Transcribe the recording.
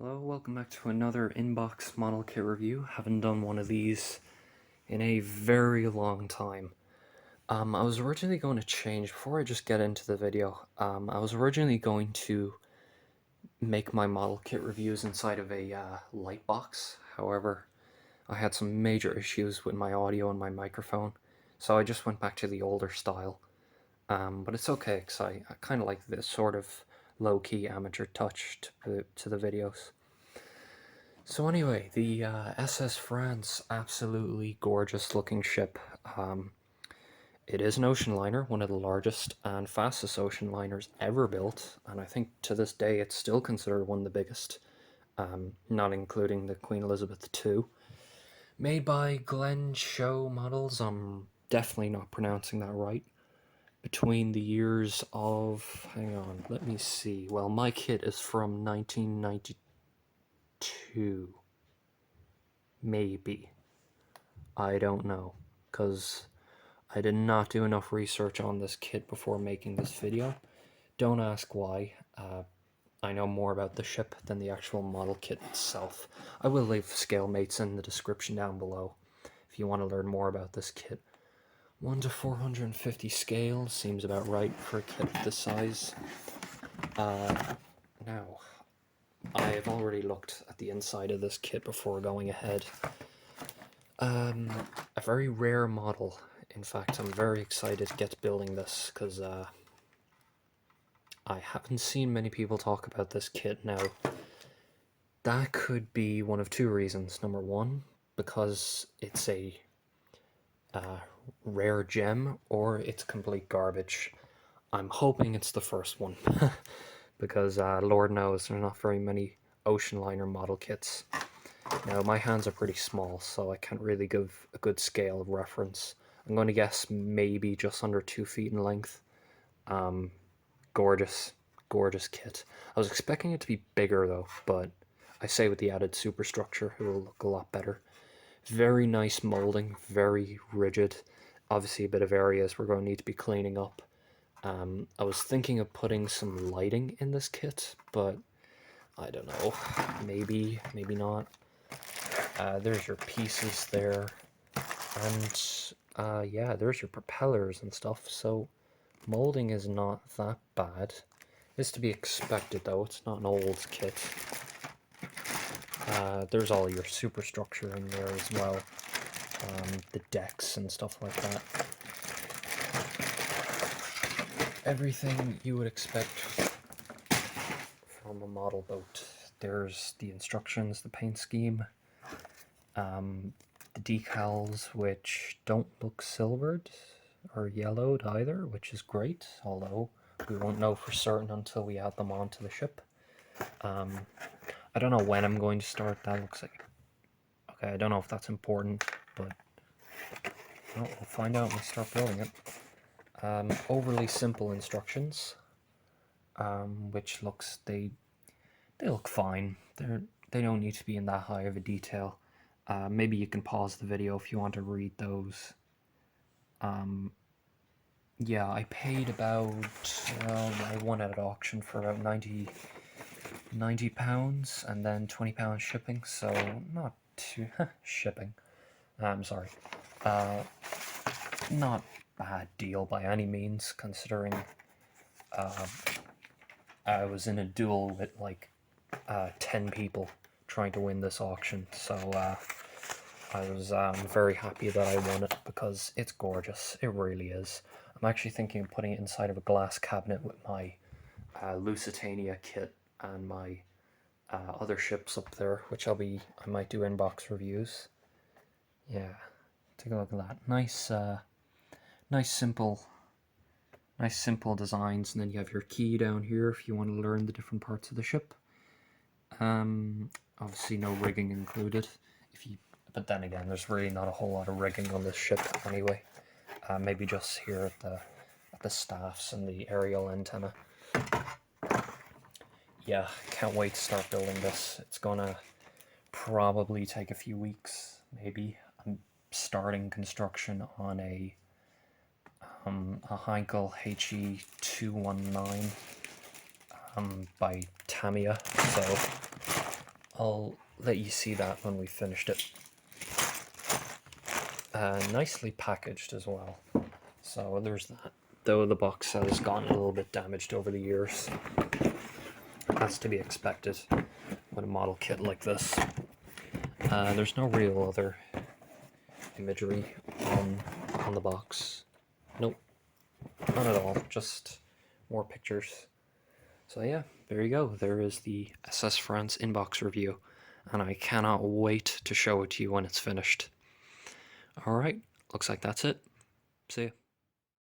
Hello, welcome back to another inbox model kit review. Haven't done one of these in a very long time. I was originally going to change, before I just get into the video, I was originally going to make my model kit reviews inside of a light box. However, I had some major issues with my audio and my microphone, so I just went back to the older style. But it's okay, because I kind of like this sort of low-key amateur touch to the videos. So anyway, the SS France, absolutely gorgeous looking ship. It is an ocean liner, one of the largest and fastest ocean liners ever built, and I think to this day it's still considered one of the biggest, not including the Queen Elizabeth II. Made by Glencoe Models, I'm definitely not pronouncing that right. Between the years of, hang on, let me see, well, my kit is from 1992. Maybe. I don't know, because I did not do enough research on this kit before making this video. Don't ask why. I know more about the ship than the actual model kit itself. I will leave scale mates in the description down below if you want to learn more about this kit. 1 to 450 scale seems about right for a kit of this size. Now, I have already looked at the inside of this kit before going ahead. A very rare model. In fact, I'm very excited to get building this, because I haven't seen many people talk about this kit now. That could be one of two reasons. Number one, because it's a rare gem, or it's complete garbage. I'm hoping it's the first one, because Lord knows there are not very many ocean liner model kits. Now, my hands are pretty small, so I can't really give a good scale of reference. I'm going to guess maybe just under 2 feet in length. Gorgeous, gorgeous kit. I was expecting it to be bigger though, but I say with the added superstructure, it will look a lot better. Very nice molding, very rigid. Obviously a bit of areas we're going to need to be cleaning up. I was thinking of putting some lighting in this kit, but I don't know. Maybe, maybe not. There's your pieces there, and yeah, there's your propellers and stuff, so molding is not that bad. It's to be expected though, it's not an old kit. There's all your superstructure in there as well, the decks and stuff like that. Everything you would expect from a model boat. There's the instructions, the paint scheme, the decals, which don't look silvered or yellowed either, which is great, although we won't know for certain until we add them onto the ship. I don't know when I'm going to start. That looks like... okay, I don't know if that's important, but well, we'll find out when we start building it. Overly simple instructions, which looks... they look fine. They don't need to be in that high of a detail. Maybe you can pause the video if you want to read those. Yeah, I paid about, I won at auction for about £90, and then £20 shipping, so not too, shipping, I'm sorry, not bad deal by any means, considering I was in a duel with like 10 people trying to win this auction, so I was very happy that I won it, because it's gorgeous, it really is. I'm actually thinking of putting it inside of a glass cabinet with my Lusitania kit and my other ships up there, which I might do inbox reviews. Yeah, take a look at that. Nice, nice simple designs, and then you have your key down here if you want to learn the different parts of the ship. Obviously no rigging included. But then again, there's really not a whole lot of rigging on this ship anyway. Maybe just here at the staffs and the aerial antenna. Yeah, can't wait to start building this. It's gonna probably take a few weeks, maybe. I'm starting construction on a Heinkel HE219 by Tamiya, so I'll let you see that when we finished it. Nicely packaged as well. So there's that. Though the box has gotten a little bit damaged over the years. That's to be expected with a model kit like this. There's no real other imagery on the box. Nope, not at all. Just more pictures. So yeah, there you go. There is the SS France inbox review, and I cannot wait to show it to you when it's finished. Alright, looks like that's it. See ya.